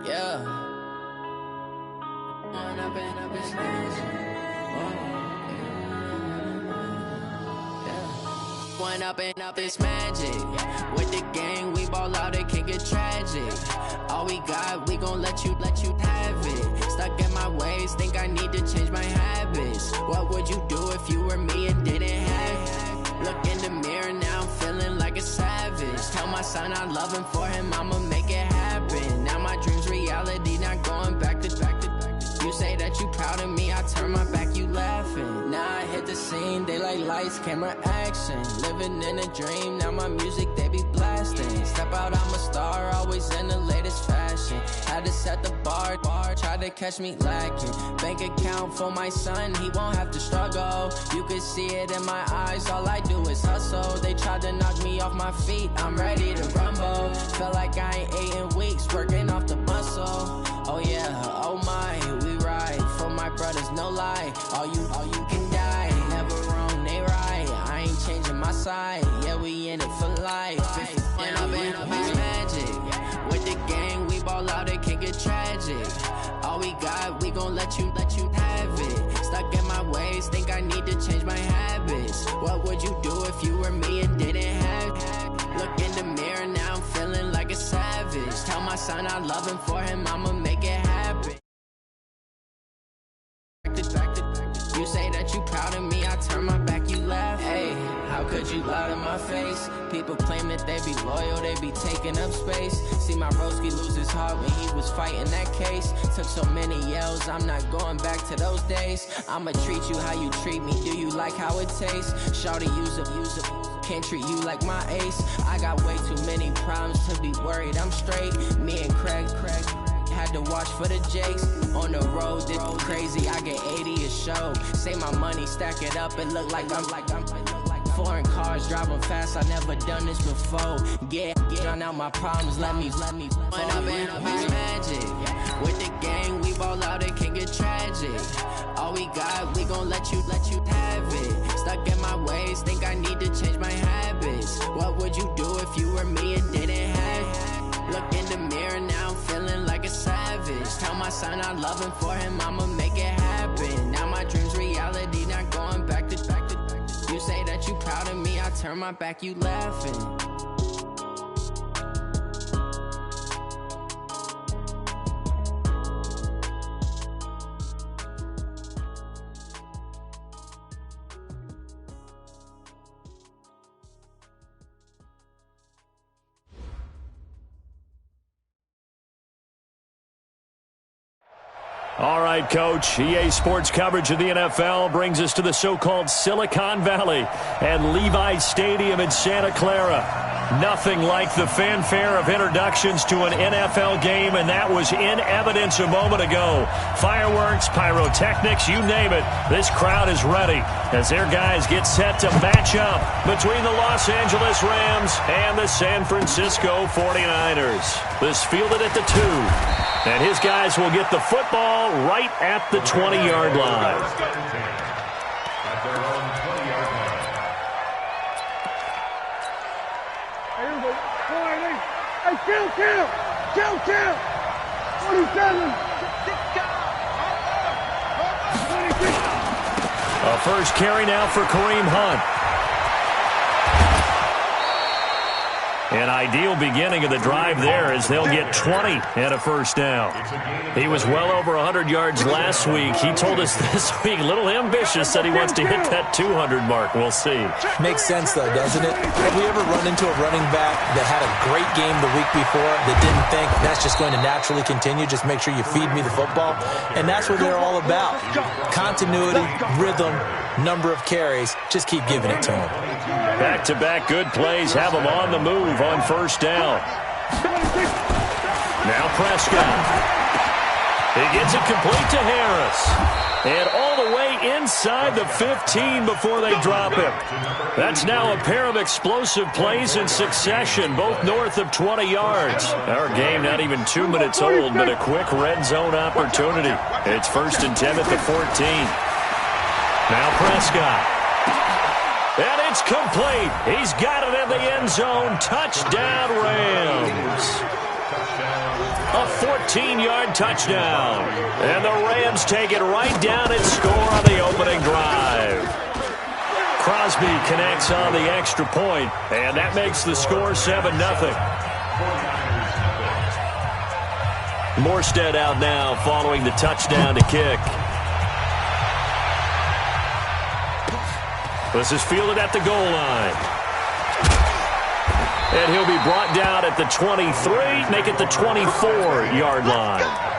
Yeah. One up and up is magic. With the gang, we ball out, it can get tragic. All we got, we gon' let you have it. Stuck in my ways, think I need to change my habits. What would you do if you were me and didn't have it? Look in the mirror, now I'm feeling like a savage. Tell my son I love him, for him I'ma make it happen. Now my dream's reality, not going back to. You say that you proud of me, I turn my back, you laughing. Now I hit the scene, they like lights, camera, action. Living in a dream, now my music, they be blasting. Step out, I'm a star, always in the latest fashion. Had to set the bar, try to catch me lacking. Bank account for my son, he won't have to struggle. You can see it in my eyes, all I do is hustle. They tried to knock me off my feet, I'm ready to rumble. Felt like I ain't ate in weeks, working off the muscle. Oh yeah, oh my, we ride for my brothers, no lie. All you can die, never wrong, they right. I ain't changing my side, yeah, we in it for life. When up and up is magic. With the gang, we ball out, it can get tragic. All we got, we gon' let you have it. Stuck in my ways, think I need to change my habits. What would you do if you were me and didn't have it? Look in the mirror, now I'm feeling like a savage. Tell my son I love him, for him I'ma make it happen. You say that you proud of me, I turn my back, you laugh. Hey, how could you lie to my face? People claim that they be loyal, they be taking up space. See my broski lose his heart when he was fighting that case. Took so many yells, I'm not going back to those days. I'ma treat you how you treat me, do you like how it tastes? Shawty, use up, can't treat you like my ace. I got way too many problems to be worried, I'm straight. Me and Craig had to watch for the Jakes. On the road, this crazy, I get 80 a show. Say my money, stack it up, it look like I'm foreign cars, driving fast, I never done this before. Get drown out my problems, let me One up and up is magic. With the gang, we ball out, it can get tragic. All we got, we gon' let you have it. Stuck in my ways, think I need to change my habits. What would you do if you were me and didn't have it? Look in the mirror, now I'm feeling like a savage. Tell my son I love him, for him I'ma make it happen. Now my dream's reality, not going back to. You say that you proud of me, I turn my back, you laughing. All right, Coach. EA Sports coverage of the NFL brings us to the so-called Silicon Valley and Levi's Stadium in Santa Clara. Nothing like the fanfare of introductions to an NFL game, and that was in evidence a moment ago. Fireworks, pyrotechnics, you name it. This crowd is ready as their guys get set to match up between the Los Angeles Rams and the San Francisco 49ers. This fielded at the 2. And his guys will get the football right at the 20-yard line. Hey, kill! 27! A first carry now for Kareem Hunt. An ideal beginning of the drive there as they'll get 20 and a first down. He was well over 100 yards last week. He told us this week, a little ambitious, said he wants to hit that 200 mark. We'll see. Makes sense, though, doesn't it? Have we ever run into a running back that had a great game the week before that didn't think that's just going to naturally continue? Just make sure you feed me the football. And that's what they're all about. Continuity, rhythm, number of carries. Just keep giving it to him. Back-to-back good plays have him on the move on first down. Now Prescott. He gets it complete to Harris. And all the way inside the 15 before they drop him. That's now a pair of explosive plays in succession, both north of 20 yards. Our game not even 2 minutes old, but a quick red zone opportunity. It's 1st and 10 at the 14. Now Prescott. And it's complete. He's got it in the end zone. Touchdown, Rams. A 14-yard touchdown. And the Rams take it right down and score on the opening drive. Crosby connects on the extra point, and that makes the score 7-0. Morstead out now following the touchdown to kick. This is fielded at the goal line. And he'll be brought down at the 23, make it the 24-yard line.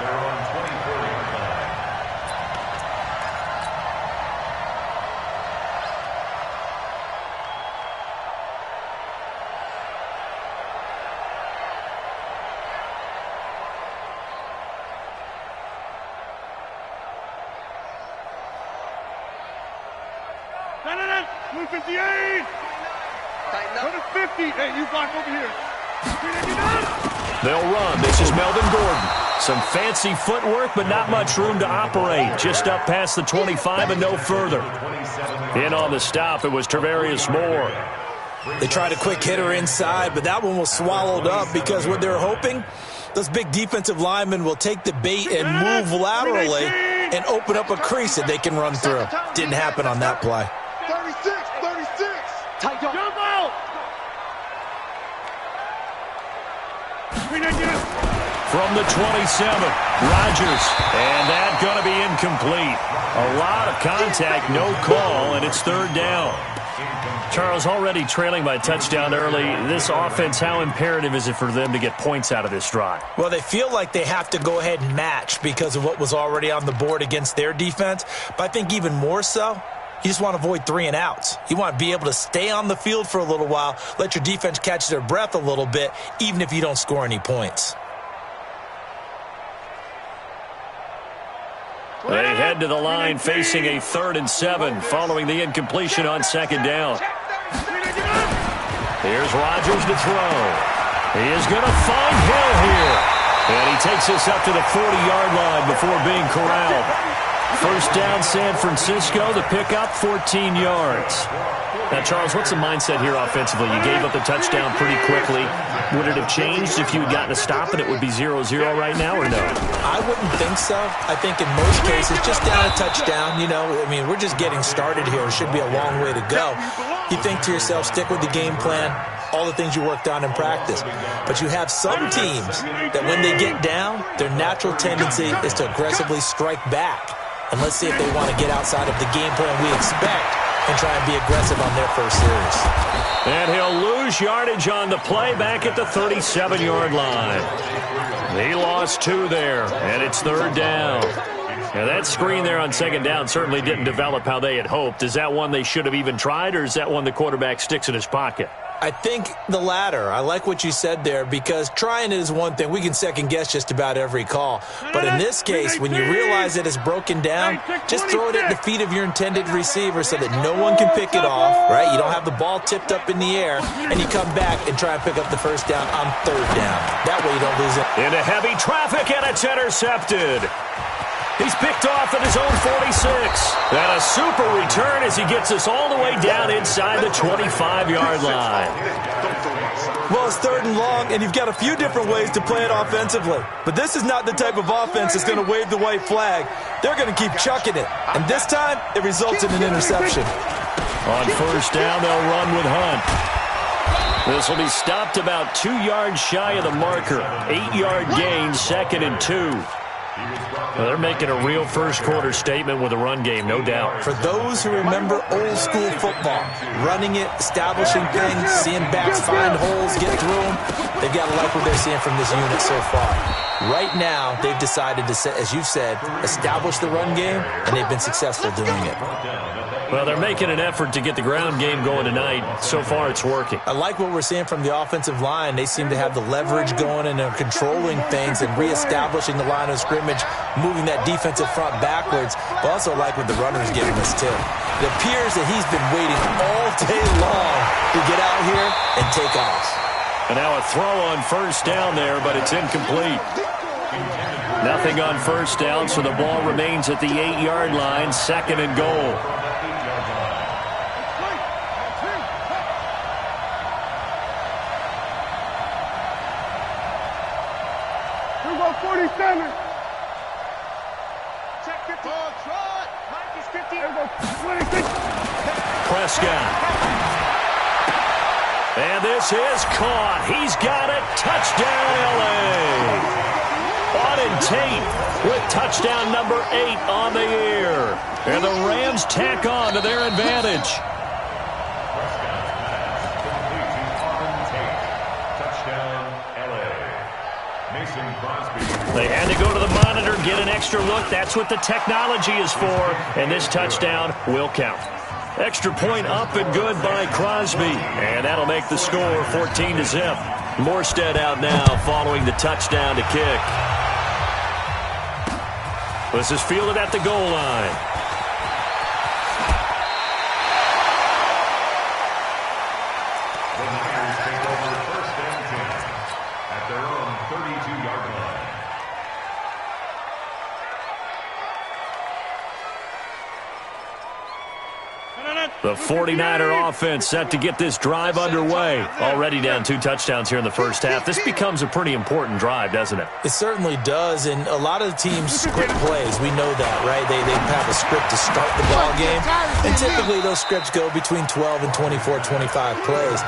Move 58. Go to 50. Hey, you block over here. They'll run. This is Melvin Gordon. Some fancy footwork, but not much room to operate. Just up past the 25 and no further. In on the stop, it was Travarius Moore. They tried a quick hitter inside, but that one was swallowed up because what they're hoping, those big defensive linemen will take the bait and move laterally and open up a crease that they can run through. Didn't happen on that play. 36. Tight jump out. From the 27, Rodgers, and that's going to be incomplete. A lot of contact, no call, and it's third down. Charles, already trailing by a touchdown early. This offense, how imperative is it for them to get points out of this drive? Well, they feel like they have to go ahead and match because of what was already on the board against their defense. But I think even more so, you just want to avoid 3 and outs. You want to be able to stay on the field for a little while, let your defense catch their breath a little bit, even if you don't score any points. They head to the line facing a 3rd and 7 following the incompletion on 2nd down. Here's Rodgers to throw. He is going to find Hill here. And he takes us up to the 40-yard line before being corralled. First down, San Francisco. The pickup, 14 yards. Now, Charles, what's the mindset here offensively? You gave up the touchdown pretty quickly. Would it have changed if you had gotten a stop and it would be 0-0 right now, or no? I wouldn't think so. I think in most cases, just down a touchdown, we're just getting started here. It should be a long way to go. You think to yourself, stick with the game plan, all the things you worked on in practice. But you have some teams that when they get down, their natural tendency is to aggressively strike back. And let's see if they want to get outside of the game plan we expect and try and be aggressive on their first series. And he'll lose yardage on the play back at the 37-yard line. He lost 2 there, and it's 3rd down. Now, that screen there on 2nd down certainly didn't develop how they had hoped. Is that one they should have even tried, or is that one the quarterback sticks in his pocket? I think the latter. I like what you said there because trying it is one thing. We can second-guess just about every call. But in this case, when you realize that it's broken down, just throw it at the feet of your intended receiver so that no one can pick it off, right? You don't have the ball tipped up in the air, and you come back and try and pick up the first down on 3rd down. That way you don't lose it. Into heavy traffic, and it's intercepted. He's picked off at his own 46. And a super return as he gets us all the way down inside the 25-yard line. Well, it's 3rd and long, and you've got a few different ways to play it offensively. But this is not the type of offense that's going to wave the white flag. They're going to keep chucking it. And this time, it results in an interception. On 1st down, they'll run with Hunt. This will be stopped about 2 yards shy of the marker. 8-yard gain, 2nd and 2. Well, they're making a real first-quarter statement with a run game, no doubt. For those who remember old-school football, running it, establishing things, seeing backs find holes, get through them, they've got to like what they're seeing from this unit so far. Right now, they've decided to, as you've said, establish the run game, and they've been successful doing it. Well, they're making an effort to get the ground game going tonight. So far, it's working. I like what we're seeing from the offensive line. They seem to have the leverage going, and they're controlling things and reestablishing the line of scrimmage, moving that defensive front backwards. But also like what the runner's giving us, too. It appears that he's been waiting all day long to get out here and take off. And now a throw on 1st down there, but it's incomplete. Nothing on 1st down, so the ball remains at the 8-yard line, 2nd and goal. 47. Check 50. Mike is 50. 26. Prescott. And this is caught. He's got it. Touchdown, L.A. Auden Tate with touchdown number 8 on the year. And the Rams tack on to their advantage. They had to go to the monitor, get an extra look. That's what the technology is for. And this touchdown will count. Extra point up and good by Crosby. And that'll make the score 14-0. Morstead out now following the touchdown to kick. This is fielded at the goal line. The Niners take over first and 10 at their own 32-yard line. The 49er offense set to get this drive underway. Already down 2 touchdowns here in the first half. This becomes a pretty important drive, doesn't it? It certainly does, and a lot of the teams script plays. We know that, right? They have a script to start the ball game, and typically those scripts go between 12 and 24, 25 plays.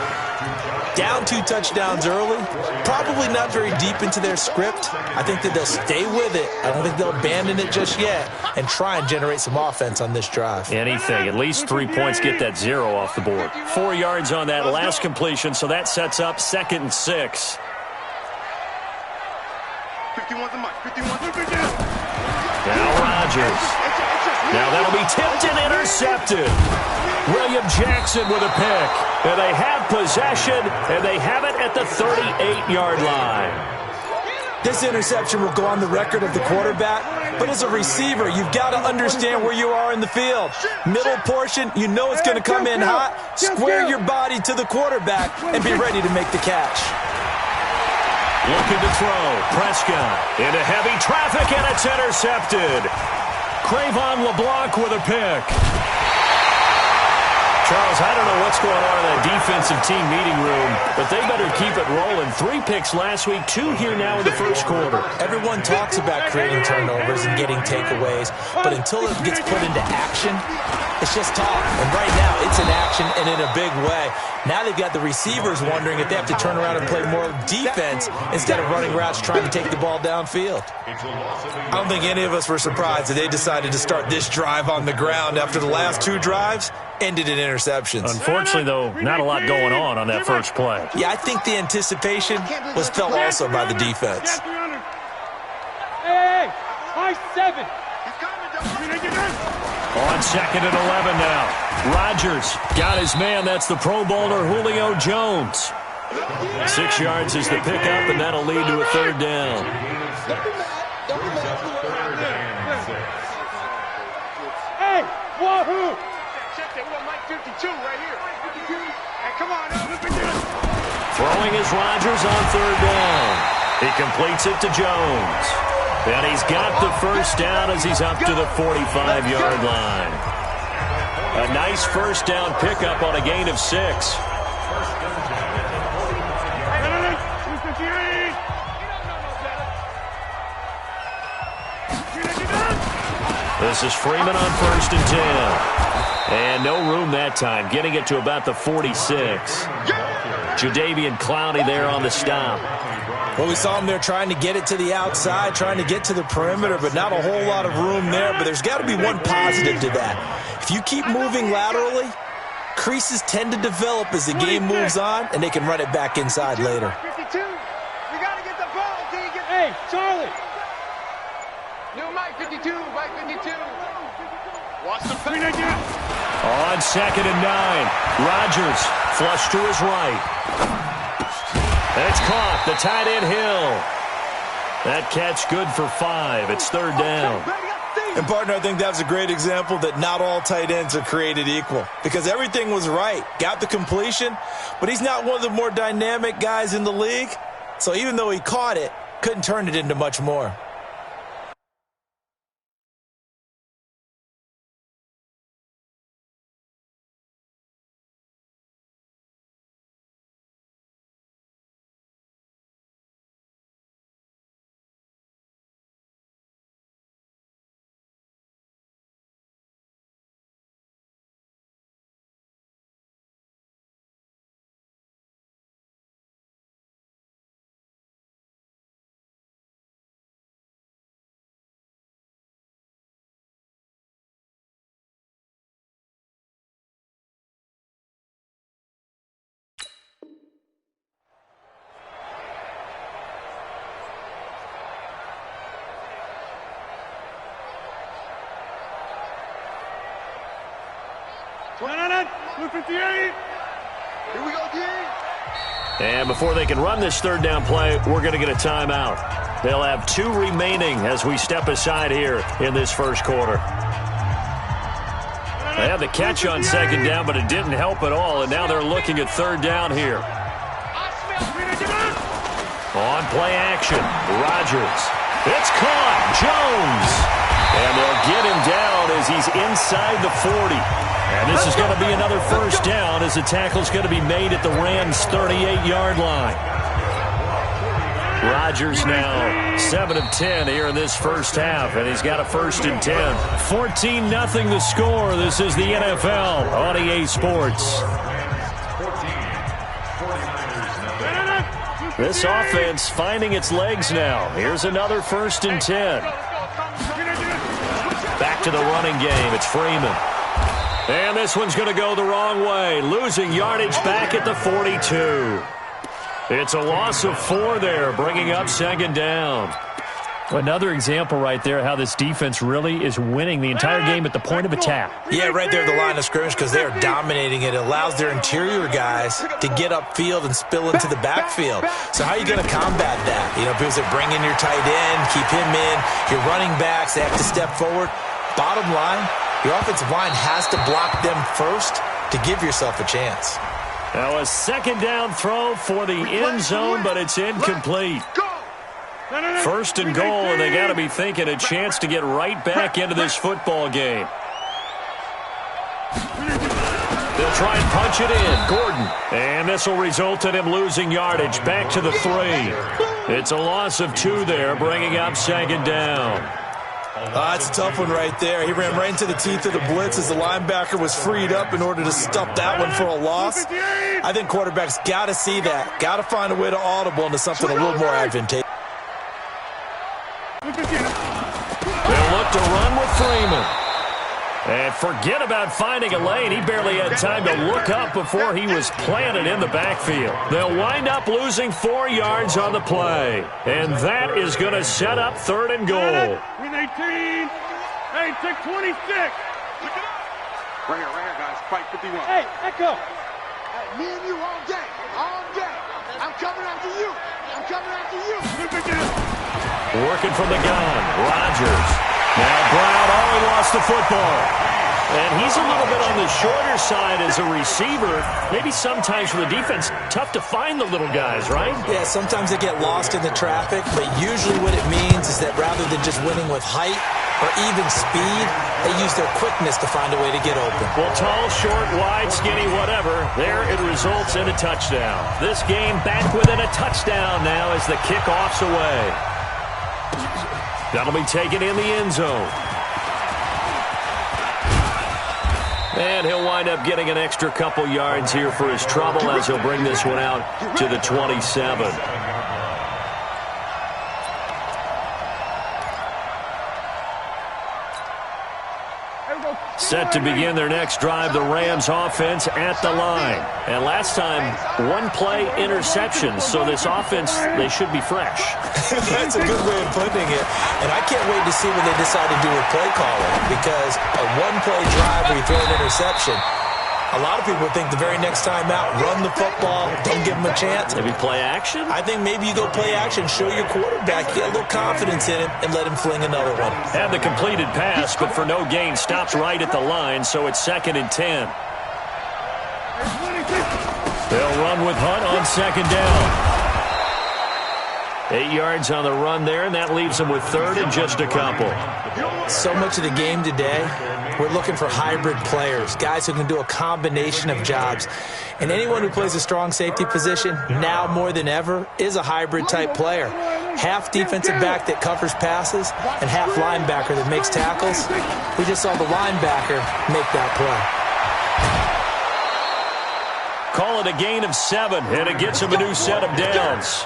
Down 2 touchdowns early, probably not very deep into their script. I think that they'll stay with it. I don't think they'll abandon it just yet and try and generate some offense on this drive. Anything. At least 3 points, get that 0 off the board. 4 yards on that last completion, so that sets up 2nd and 6. 51's a mark. 51's a mark. Now Rodgers. Now that'll be tipped and intercepted. William Jackson with a pick. And they have possession, and they have it at the 38-yard line. This interception will go on the record of the quarterback, but as a receiver, you've got to understand where you are in the field. Middle portion, you know it's going to come in hot. Square your body to the quarterback and be ready to make the catch. Looking to throw. Prescott into heavy traffic, and it's intercepted. Cravon LeBlanc with a pick. Charles, I don't know what's going on in that defensive team meeting room, but they better keep it rolling. 3 picks last week, 2 here now in the first quarter. Everyone talks about creating turnovers and getting takeaways, but until it gets put into action, it's just talk. And right now, it's in action and in a big way. Now they've got the receivers wondering if they have to turn around and play more defense instead of running routes trying to take the ball downfield. I don't think any of us were surprised that they decided to start this drive on the ground after the last 2 drives ended in interceptions. Unfortunately, though, not a lot going on that first play. Yeah, I think the anticipation was felt also by the defense. Hey, 5-7. On 2nd and 11 now. Rodgers got his man. That's the Pro Bowler Julio Jones. 6 yards is the pickup, and that'll lead to a 3rd down. Hey, wahoo! Check that. We got Mike 52 right here. Hey, come on. Throwing is Rodgers on 3rd down. He completes it to Jones. And he's got the first down as he's up to the 45-yard line. A nice first down pickup on a gain of 6. This is Freeman on 1st and 10. And no room that time, getting it to about the 46. Jadeveon Clowney there on the stop. Well, we saw him there trying to get it to the outside, trying to get to the perimeter, but not a whole lot of room there. But there's got to be one positive to that. If you keep moving laterally, creases tend to develop as the game moves on, and they can run it back inside later. 52. We got to get the ball. Hey, Charlie. New Mike 52. Mike 52. Watch the play. On 2nd and 9. Rodgers flush to his right. And it's caught. The tight end Hill. That catch good for 5. It's 3rd down. And, partner, I think that's a great example that not all tight ends are created equal because everything was right. Got the completion, but he's not one of the more dynamic guys in the league. So even though he caught it, couldn't turn it into much more. 258. Here we go, D. And before they can run this third down play, we're going to get a timeout. They'll have 2 remaining as we step aside here in this first quarter. They had the catch on second down, but it didn't help at all, and now they're looking at third down here. On play action, Rodgers. It's caught, Jones. And they'll get him down as he's inside the 40. And this is going to be another first down as the tackle's going to be made at the Rams' 38-yard line. Rodgers now 7 of 10 here in this first half, and he's got a 1st and 10. 14-0 the score. This is the NFL on EA Sports. This offense finding its legs now. Here's another 1st and 10. Back to the running game. It's Freeman. And this one's going to go the wrong way. Losing yardage back at the 42. It's a loss of 4 there, bringing up 2nd down. Another example right there how this defense really is winning the entire game at the point of attack. Yeah, right there at the line of scrimmage because they are dominating it. It allows their interior guys to get upfield and spill into the backfield. So how are you going to combat that? You know, people say bring in your tight end, keep him in. Your running backs, they have to step forward. Bottom line, your offensive line has to block them first to give yourself a chance. Now a 2nd down throw for the end zone, but it's incomplete. 1st and goal, and they got to be thinking a chance to get right back into this football game. They'll try and punch it in. Gordon. And this will result in him losing yardage back to the 3. It's a loss of 2 there, bringing up 2nd down. That's a tough one right there. He ran right into the teeth of the blitz as the linebacker was freed up in order to stuff that one for a loss. I think quarterbacks got to see that. Got to find a way to audible into something a little more advantageous. They'll look to run with Freeman. And forget about finding a lane. He barely had time to look up before he was planted in the backfield. They'll wind up losing 4 yards on the play. And that is going to set up 3rd and goal. 18. Hey, take 26. Right here, guys. Fight 51. Hey, Echo. Me and you all day. All day. I'm coming after you. I'm coming after you. Working from the gun. Rodgers. Now Brown, he lost the football. And he's a little bit on the shorter side as a receiver. Maybe sometimes for the defense, tough to find the little guys, right? Yeah, sometimes they get lost in the traffic, but usually what it means is that rather than just winning with height or even speed, they use their quickness to find a way to get open. Well, tall, short, wide, skinny, whatever, there it results in a touchdown. This game back within a touchdown now as the kickoff's away. That'll be taken in the end zone. And he'll wind up getting an extra couple yards here for his trouble as he'll bring this one out to the 27. Set to begin their next drive, the Rams offense at the line. And last time, 1-play interceptions, so this offense, they should be fresh. That's a good way of putting it. And I can't wait to see what they decide to do with play calling, because a 1-play drive where you throw an interception, a lot of people think the very next time out, run the football, don't give them a chance. Maybe play action? I think maybe you go play action, show your quarterback, get a little confidence in him, and let him fling another one. Had the completed pass, but for no gain, stops right at the line, so it's 2nd and 10. They'll run with Hunt on 2nd down. 8 yards on the run there, and that leaves them with 3rd and just a couple. So much of the game today, we're looking for hybrid players, guys who can do a combination of jobs. And anyone who plays a strong safety position, now more than ever, is a hybrid-type player. Half defensive back that covers passes and half linebacker that makes tackles. We just saw the linebacker make that play. Call it a gain of 7, and it gets him a new set of downs.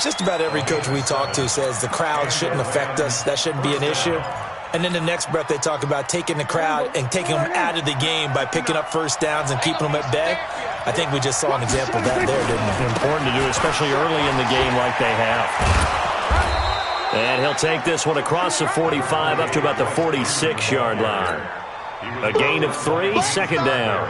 Just about every coach we talk to says the crowd shouldn't affect us. That shouldn't be an issue. And then the next breath they talk about taking the crowd and taking them out of the game by picking up first downs and keeping them at bay. I think we just saw an example of that there, didn't we? Important to do, especially early in the game like they have. And he'll take this one across the 45 up to about the 46-yard line. A gain of 3, 2nd down.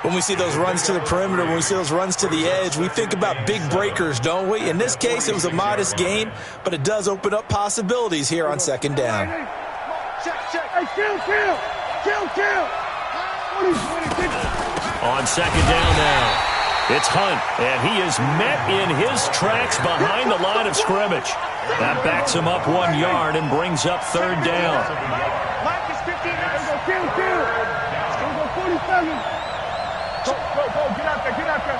When we see those runs to the perimeter, when we see those runs to the edge, we think about big breakers, don't we? In this case, it was a modest gain, but it does open up possibilities here on second down. Check. Hey, kill. On second down now, it's Hunt, and he is met in his tracks behind the line of scrimmage. That backs him up 1 yard and brings up third down. Mike is 15 minutes. Kill. Let's go 47. Go. Get out there.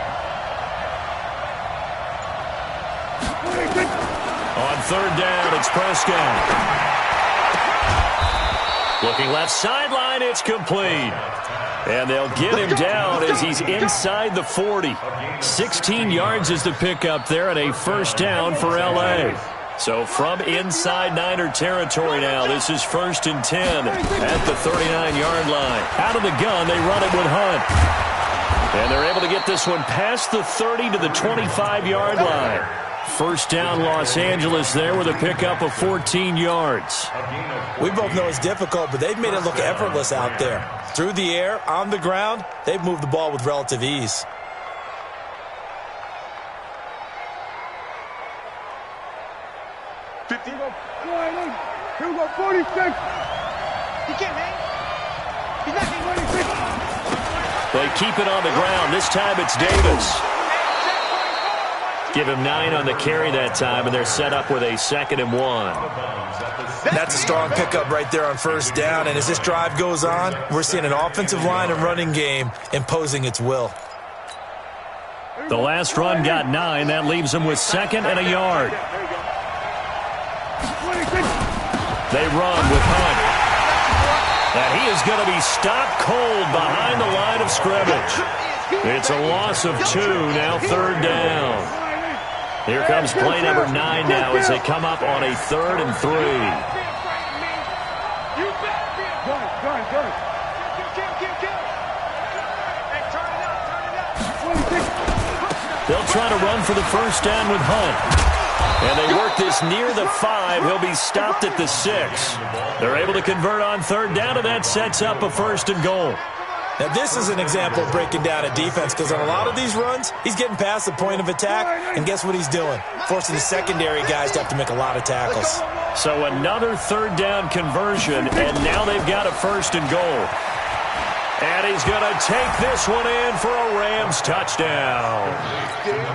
On third down, it's Prescott. Looking left sideline, it's complete. And they'll get him down as he's inside the 40. 16 yards is the pickup there and a first down for L.A. So from inside Niner territory now, this is 1st and 10 at the 39-yard line. Out of the gun, they run it with Hunt. And they're able to get this one past the 30 to the 25-yard line. First down Los Angeles there with a pickup of 14 yards. We both know it's difficult, but they've made it look effortless out there. Through the air, on the ground, they've moved the ball with relative ease. Here we go, 46. He can't hang. He's not getting 26. They keep it on the ground. This time it's Davis. Give him 9 on the carry that time, and they're set up with a 2nd and 1. That's a strong pickup right there on first down, and as this drive goes on, we're seeing an offensive line and running game imposing its will. The last run got 9. That leaves them with 2nd and a yard. They run with Hunt. And he is going to be stopped cold behind the line of scrimmage. It's a loss of 2, now third down. Here comes play number 9 now as they come up on a 3rd and 3. They'll try to run for the first down with Hunt. And they work this near the 5. He'll be stopped at the 6. They're able to convert on third down, and that sets up a 1st and goal. Now, this is an example of breaking down a defense because on a lot of these runs, he's getting past the point of attack, and guess what he's doing? Forcing the secondary guys to have to make a lot of tackles. So another third down conversion, and now they've got a 1st and goal. And he's going to take this one in for a Rams touchdown.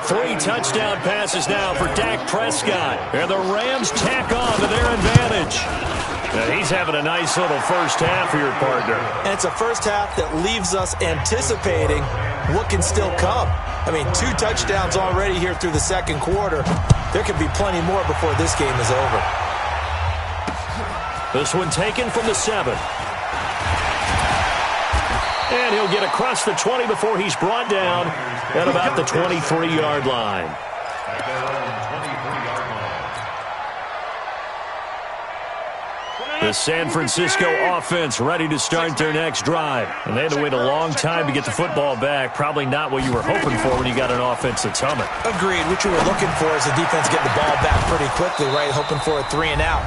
3 touchdown passes now for Dak Prescott. And the Rams tack on to their advantage. And he's having a nice little first half here, partner. And it's a first half that leaves us anticipating what can still come. I mean, 2 touchdowns already here through the second quarter. There could be plenty more before this game is over. This one taken from the 7. And he'll get across the 20 before he's brought down at about the 23-yard line. The San Francisco offense ready to start their next drive. And they had to wait a long time to get the football back. Probably not what you were hoping for when you got an offense that's humming. Agreed. What you were looking for is the defense getting the ball back pretty quickly, right? Hoping for a 3 and out.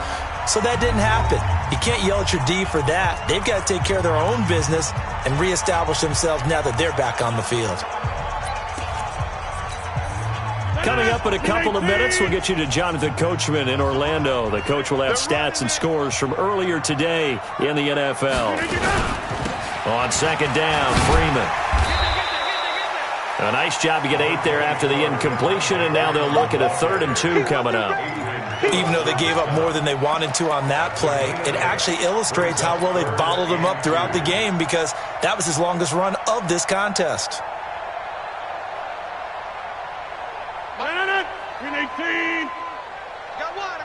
So that didn't happen. You can't yell at your D for that. They've got to take care of their own business and reestablish themselves now that they're back on the field. Coming up in a couple of minutes, we'll get you to Jonathan Coachman in Orlando. The coach will have stats and scores from earlier today in the NFL. On second down, Freeman. A nice job to get 8 there after the incompletion, and now they'll look at a 3rd and 2 coming up. Even though they gave up more than they wanted to on that play, it actually illustrates how well they've bottled him up throughout the game because that was his longest run of this contest. Green 18. I got one.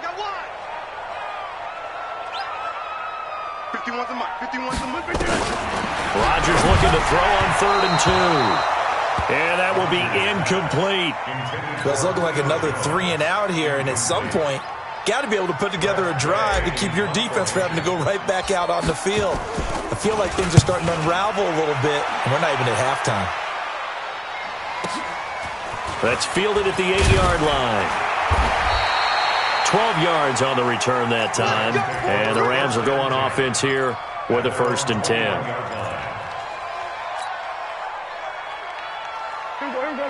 51's a mark. 51's a mark. Rodgers looking to throw on 3rd and 2. And that will be incomplete. Well, it's looking like another 3 and out here, and at some point, got to be able to put together a drive to keep your defense from having to go right back out on the field. I feel like things are starting to unravel a little bit, and we're not even at halftime. That's fielded at the 8-yard line. 12 yards on the return that time, and the Rams will go on offense here with a 1st and 10.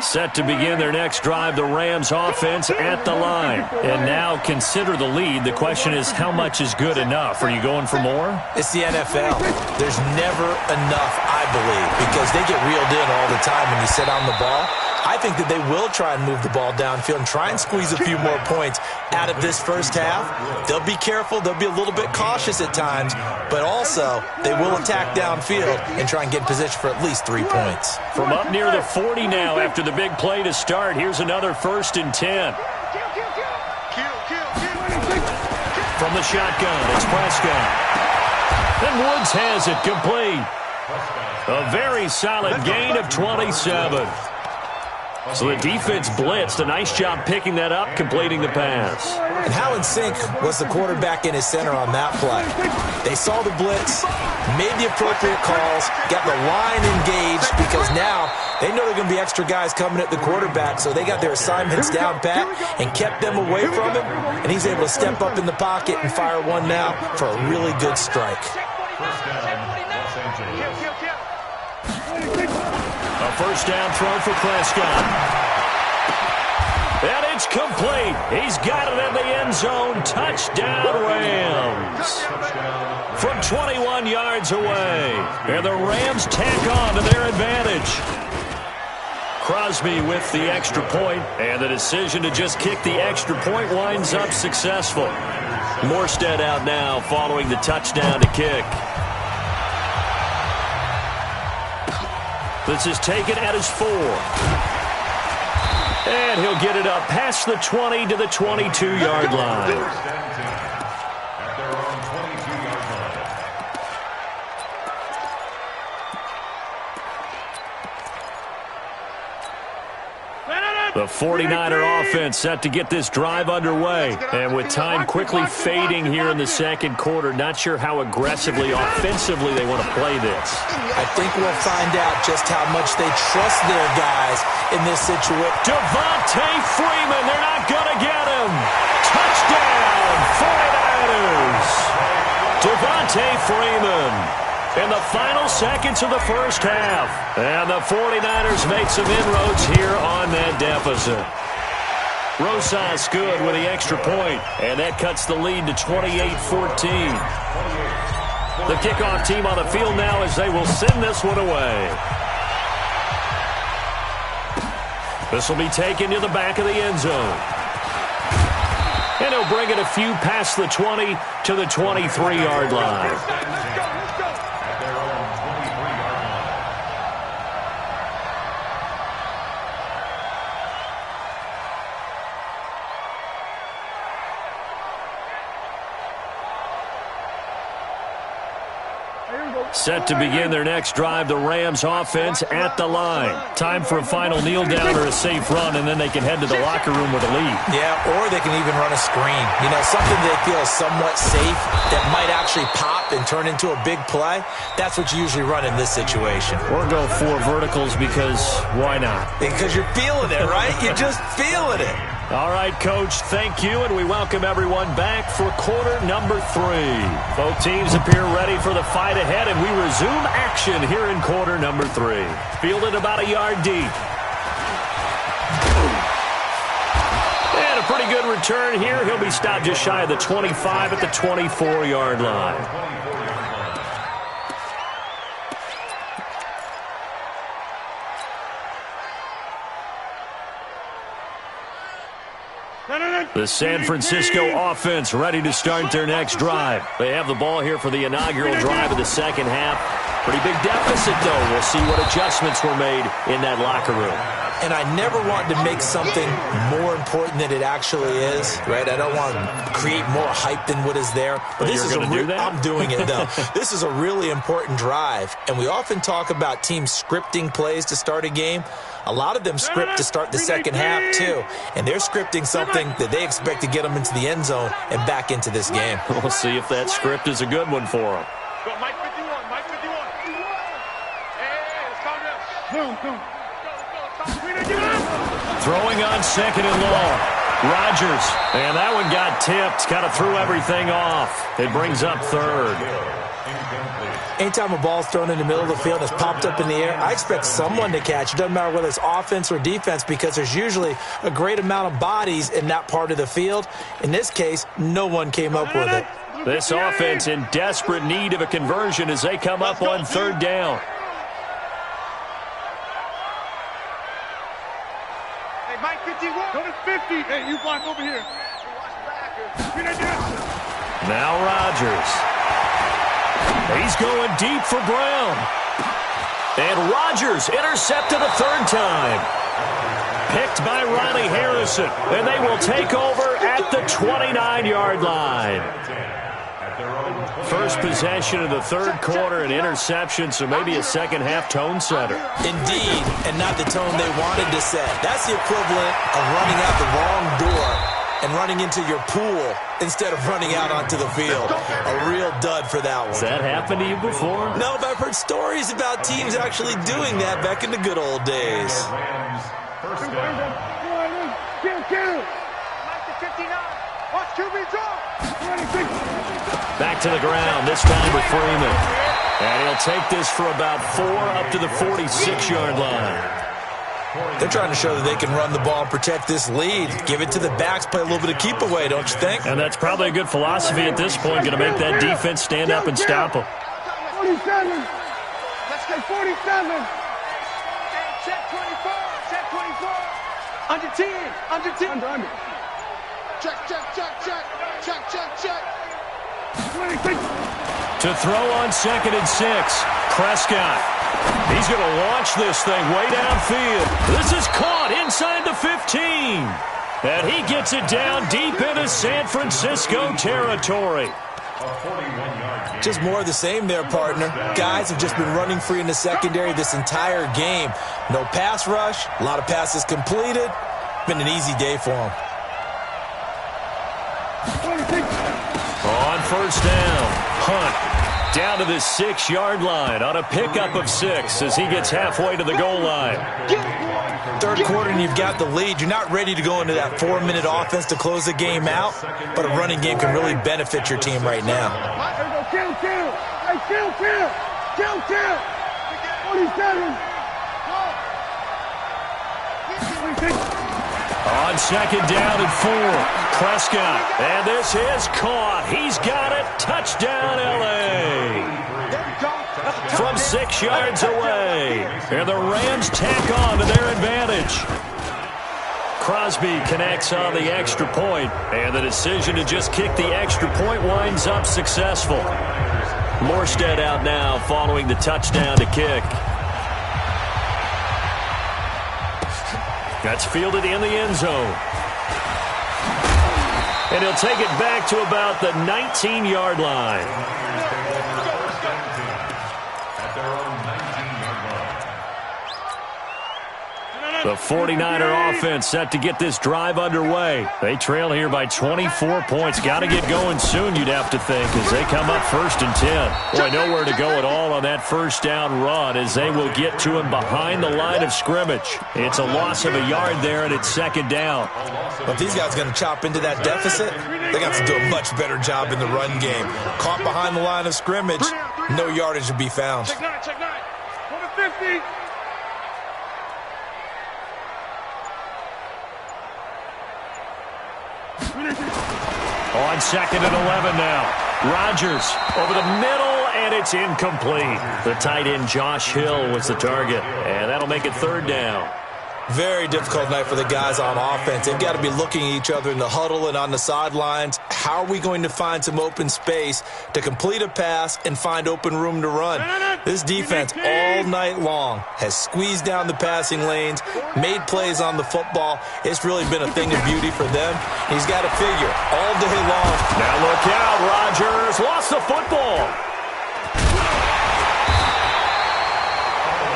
Set to begin their next drive, the Rams offense at the line. And now consider the lead. The question is, how much is good enough? Are you going for more? It's the NFL. There's never enough, I believe, because they get reeled in all the time when you sit on the ball. I think that they will try and move the ball downfield and try and squeeze a few more points out of this first half. They'll be careful. They'll be a little bit cautious at times, but also they will attack downfield and try and get in position for at least 3 points. From up near the 40 now after the big play to start, here's another 1st and 10. From the shotgun, it's Prescott. And Woods has it complete. A very solid gain of 27. So the defense blitzed. A nice job picking that up, completing the pass. And how in sync was the quarterback in his center on that play? They saw the blitz, made the appropriate calls, got the line engaged because now they know there are going to be extra guys coming at the quarterback, so they got their assignments down pat and kept them away from him, and he's able to step up in the pocket and fire one now for a really good strike. A first down throw for Prescott. And it's complete. He's got it in the end zone. Touchdown, Rams. From 21 yards away. And the Rams tack on to their advantage. Crosby with the extra point, and the decision to just kick the extra point winds up successful. Morstead out now following the touchdown to kick. This is taken at his 4. And he'll get it up past the 20 to the 22-yard line. At their own 22-yard line. The 49er offense set to get this drive underway. And with time quickly fading here in the second quarter, not sure how aggressively, offensively they want to play this. I think we'll find out just how much they trust their guys in this situation. Devontae Freeman, they're not going to get him. Touchdown, 49ers. Devontae Freeman in the final seconds of the first half. And the 49ers make some inroads here on that deficit. Rosas good with the extra point, and that cuts the lead to 28-14. The kickoff team on the field now as they will send this one away. This will be taken to the back of the end zone. And he'll bring it a few past the 20 to the 23-yard line. Set to begin their next drive, the Rams offense at the line. Time for a final kneel down or a safe run, and then they can head to the locker room with a lead. Yeah, or they can even run a screen. You know, something they feel is somewhat safe that might actually pop and turn into a big play. That's what you usually run in this situation. Or go 4 verticals because why not? Because you're feeling it, right? You're just feeling it. All right, Coach, thank you, and we welcome everyone back for quarter number 3. Both teams appear ready for the fight ahead, and we resume action here in quarter number 3. Fielded about a yard deep. And a pretty good return here. He'll be stopped just shy of the 25 at the 24-yard line. The San Francisco offense ready to start their next drive. They have the ball here for the inaugural drive of the second half. Pretty big deficit, though. We'll see what adjustments were made in that locker room. And I never want to make something more important than it actually is, right? I don't want to create more hype than what is there. But this is I'm doing it, though. This is a really important drive. And we often talk about teams scripting plays to start a game. A lot of them script to start the second half, too. And they're scripting something that they expect to get them into the end zone and back into this game. We'll see if that script is a good one for them. Go, Mike 51, Mike 51. Hey, let's calm down. Boom. Throwing on second and long. Rodgers. And that one got tipped. Kind of threw everything off. It brings up third. Anytime a ball's thrown in the middle of the field and it's popped up in the air, I expect someone to catch. It doesn't matter whether it's offense or defense because there's usually a great amount of bodies in that part of the field. In this case, no one came up with it. This offense in desperate need of a conversion as they come up on third down. Hey, Mike 51. Go to 50. Hey, you block over here. Now Rodgers. He's going deep for Brown. And Rodgers intercepted a third time. Picked by Riley Harrison. And they will take over at the 29-yard line. First possession of the third quarter, an interception, so maybe a second-half tone setter. Indeed, and not the tone they wanted to set. That's the equivalent of running out the wrong door and running into your pool instead of running out onto the field. A real dud for that one. Has that happened to you before? No, but I've heard stories about teams actually doing that back in the good old days. First down. Kill. Mike to 59. Watch QB draw. Back to the ground, this time with Freeman. And he'll take this for about 4 up to the 46-yard line. They're trying to show that they can run the ball and protect this lead. Give it to the backs, play a little bit of keep away, don't you think? And that's probably a good philosophy at this point, going to make that defense stand up and stop them. 47. Let's get 47. Check 24. Check 24. Under 10. Under 10. Under. Check. To throw on 2nd and 6, Prescott. He's going to launch this thing way downfield. This is caught inside the 15. And he gets it down deep into San Francisco territory. Just more of the same there, partner. Guys have just been running free in the secondary this entire game. No pass rush, a lot of passes completed. Been an easy day for them. On first down, Hunt down to the 6-yard line on a pickup of 6 as he gets halfway to the goal line. Third quarter and you've got the lead. You're not ready to go into that 4-minute offense to close the game out, but a running game can really benefit your team right now. Kill. Hey, kill. 47. On 2nd down and 4, Prescott. And this is caught. He's got it. Touchdown, L.A. From 6 yards away. And the Rams tack on to their advantage. Crosby connects on the extra point, and the decision to just kick the extra point winds up successful. Morstead out now following the touchdown to kick. That's fielded in the end zone. And he'll take it back to about the 19-yard line. The 49er offense set to get this drive underway. They trail here by 24 points. Got to get going soon, you'd have to think, as they come up 1st and 10. Boy, nowhere to go at all on that first down run as they will get to him behind the line of scrimmage. It's a loss of a yard there, and it's 2nd down. But these guys are going to chop into that deficit. They're going to have to do a much better job in the run game. Caught behind the line of scrimmage, no yardage to be found. Check 9. Go to 50. On 2nd and 11 now. Rodgers over the middle, and it's incomplete. The tight end Josh Hill was the target, and that'll make it 3rd down. Very difficult night for the guys on offense. They've got to be looking at each other in the huddle and on the sidelines. How are we going to find some open space to complete a pass and find open room to run? This defense all night long has squeezed down the passing lanes, made plays on the football. It's really been a thing of beauty for them. He's got to figure all day long. Now look out, Rodgers lost the football.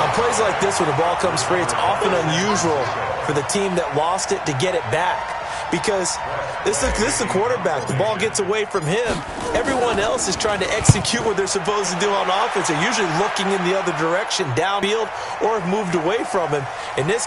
On plays like this where the ball comes free, it's often unusual for the team that lost it to get it back. Because this is the quarterback. The ball gets away from him. Everyone else is trying to execute what they're supposed to do on offense. They're usually looking in the other direction, downfield, or have moved away from him. In this